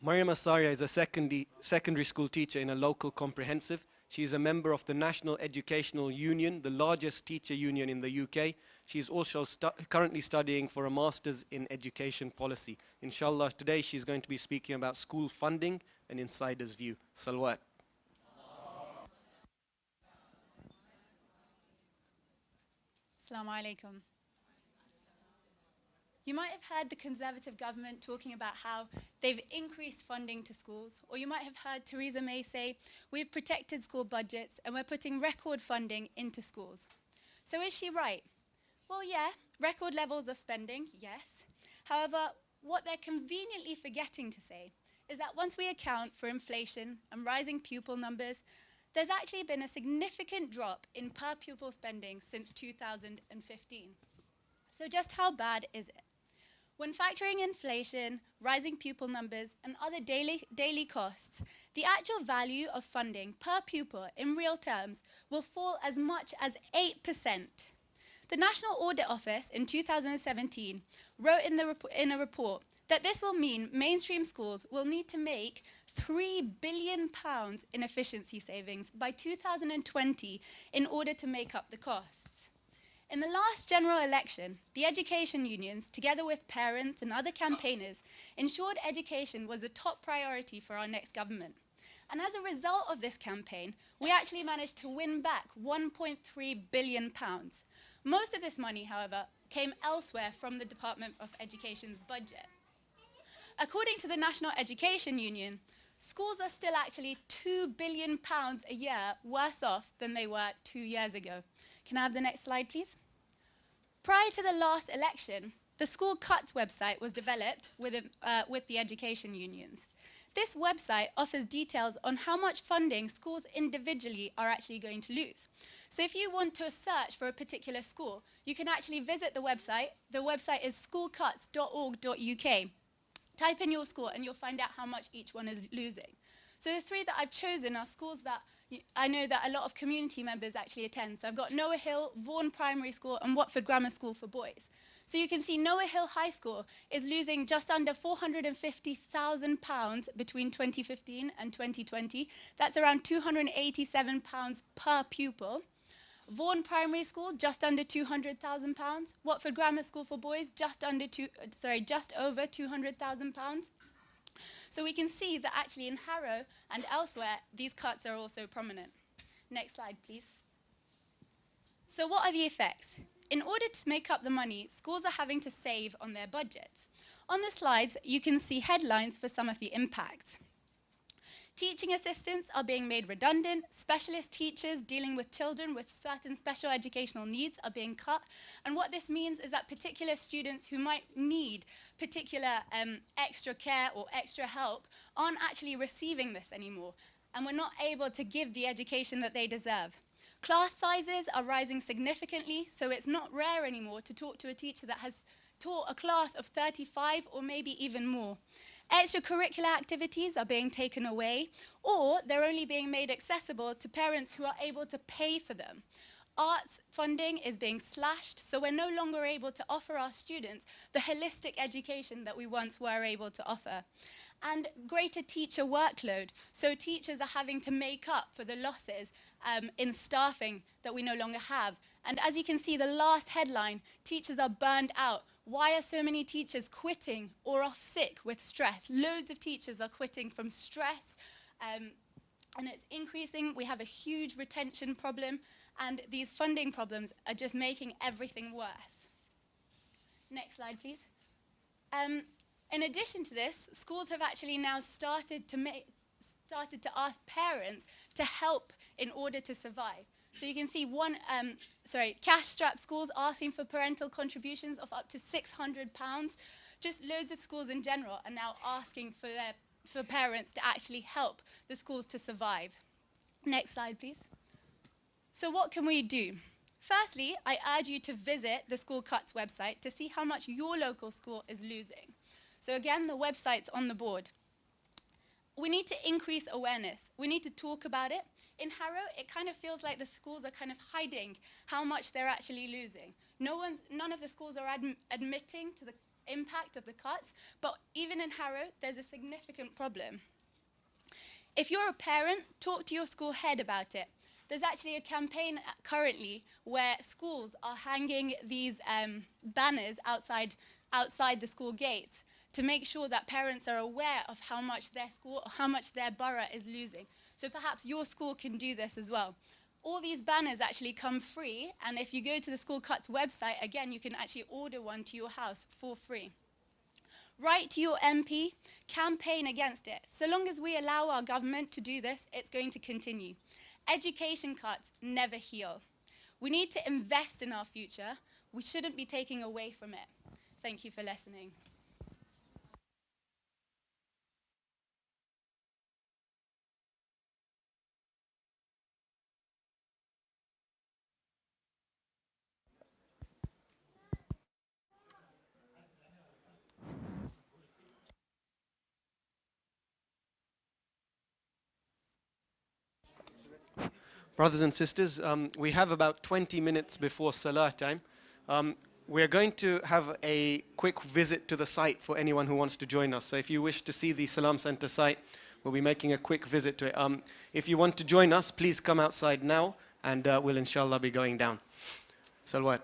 Maryam Asaria is a secondary school teacher in a local comprehensive. She is a member of the National Educational Union, the largest teacher union in the UK. She is also currently studying for a master's in education policy. Inshallah, today she's going to be speaking about school funding, an insider's view. Salawat. Assalamu alaikum. You might have heard the Conservative government talking about how they've increased funding to schools, or you might have heard Theresa May say, we've protected school budgets and we're putting record funding into schools. So is she right? Well, yeah, record levels of spending, yes. However, what they're conveniently forgetting to say is that once we account for inflation and rising pupil numbers, there's actually been a significant drop in per pupil spending since 2015. So just how bad is it? When factoring inflation, rising pupil numbers, and other daily costs, the actual value of funding per pupil in real terms will fall as much as 8%. The National Audit Office in 2017 wrote in a report that this will mean mainstream schools will need to make £3 billion in efficiency savings by 2020 in order to make up the costs. In the last general election, the education unions, together with parents and other campaigners, ensured education was a top priority for our next government. And as a result of this campaign, we actually managed to win back £1.3 billion. Most of this money, however, came elsewhere from the Department of Education's budget. According to the National Education Union, schools are still actually £2 billion a year worse off than they were 2 years ago. Can I have the next slide, please? Prior to the last election, the School Cuts website was developed with the education unions. This website offers details on how much funding schools individually are actually going to lose. So if you want to search for a particular school, you can actually visit the website. The website is schoolcuts.org.uk. Type in your school and you'll find out how much each one is losing. So the three that I've chosen are schools that I know that a lot of community members actually attend. So I've got Noah Hill, Vaughan Primary School, and Watford Grammar School for boys. So you can see Noah Hill High School is losing just under £450,000 between 2015 and 2020. That's around £287 per pupil. Vaughan Primary School, just under £200,000. Watford Grammar School for boys, just over £200,000. So we can see that actually in Harrow and elsewhere, these cuts are also prominent. Next slide, please. So what are the effects? In order to make up the money, schools are having to save on their budgets. On the slides, you can see headlines for some of the impacts. Teaching assistants are being made redundant, specialist teachers dealing with children with certain special educational needs are being cut, and what this means is that particular students who might need particular extra care or extra help aren't actually receiving this anymore, and we're not able to give the education that they deserve. Class sizes are rising significantly, so it's not rare anymore to talk to a teacher that has taught a class of 35 or maybe even more. Extracurricular activities are being taken away, or they're only being made accessible to parents who are able to pay for them. Arts funding is being slashed, so we're no longer able to offer our students the holistic education that we once were able to offer. And greater teacher workload, so teachers are having to make up for the losses in staffing that we no longer have. And as you can see, the last headline, teachers are burned out. Why are so many teachers quitting or off sick with stress? Loads of teachers are quitting from stress, and it's increasing. We have a huge retention problem, and these funding problems are just making everything worse. Next slide, please. In addition to this, schools have actually now started to ask parents to help in order to survive. So you can see cash-strapped schools asking for parental contributions of up to £600. Just loads of schools in general are now asking for parents to actually help the schools to survive. Next slide, please. So what can we do? Firstly, I urge you to visit the School Cuts website to see how much your local school is losing. So again, the website's on the board. We need to increase awareness. We need to talk about it. In Harrow, it kind of feels like the schools are kind of hiding how much they're actually losing. None of the schools are admitting to impact of the cuts, but even in Harrow, there's a significant problem. If you're a parent, talk to your school head about it. There's actually a campaign currently where schools are hanging these banners outside the school gates to make sure that parents are aware of how much their school, or how much their borough is losing. So perhaps your school can do this as well. All these banners actually come free, and if you go to the School Cuts website, again, you can actually order one to your house for free. Write to your MP, campaign against it. So long as we allow our government to do this, it's going to continue. Education cuts never heal. We need to invest in our future. We shouldn't be taking away from it. Thank you for listening. Brothers and sisters, we have about 20 minutes before Salah time. We're going to have a quick visit to the site for anyone who wants to join us. So if you wish to see the Salam Center site, we'll be making a quick visit to it. If you want to join us, please come outside now, and we'll inshallah be going down. Salawat.